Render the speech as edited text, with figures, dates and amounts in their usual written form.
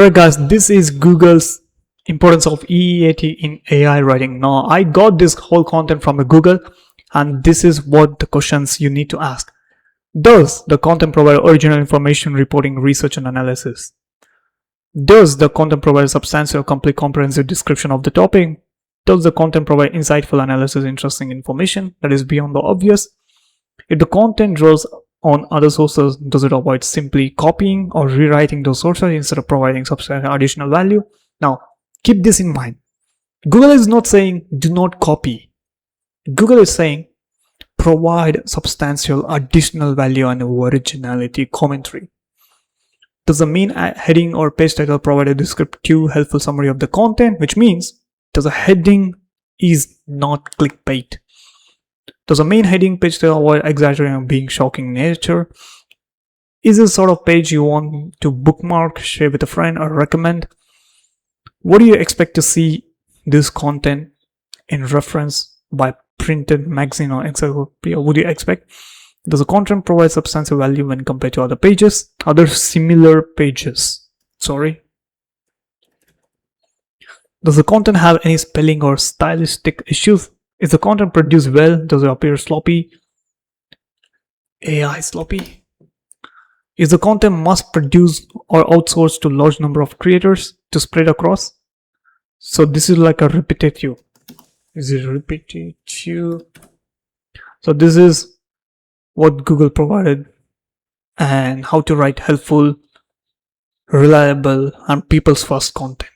Alright guys, this is Google's importance of EEAT in AI writing. Now I got this whole content from Google, and this is what the questions you need to ask. Does the content provide original information, reporting, research and analysis? Does the content provide a substantial, complete, comprehensive description of the topic? Does the content provide insightful analysis, interesting information that is beyond the obvious? If the content draws on other sources, does it avoid simply copying or rewriting those sources instead of providing substantial additional value? Now, keep this in mind. Google is not saying do not copy. Google is saying provide substantial additional value and originality commentary. Does the main heading or page title provide a descriptive, helpful summary of the content, which means does the heading is not clickbait? Does the main heading page title avoid exaggerating or being shocking in nature? Is this sort of page you want to bookmark, share with a friend or recommend? What do you expect to see this content in reference by printed magazine or encyclopedia? Would you expect? Does the content provide substantial value when compared to other similar pages? Sorry. Does the content have any spelling or stylistic issues? Is the content produced well? Does it appear sloppy? AI sloppy? Is the content mass produced or outsourced to large number of creators to spread across? So this is like a repetitive. Is it repetitive? So this is what Google provided and how to write helpful, reliable and people's first content.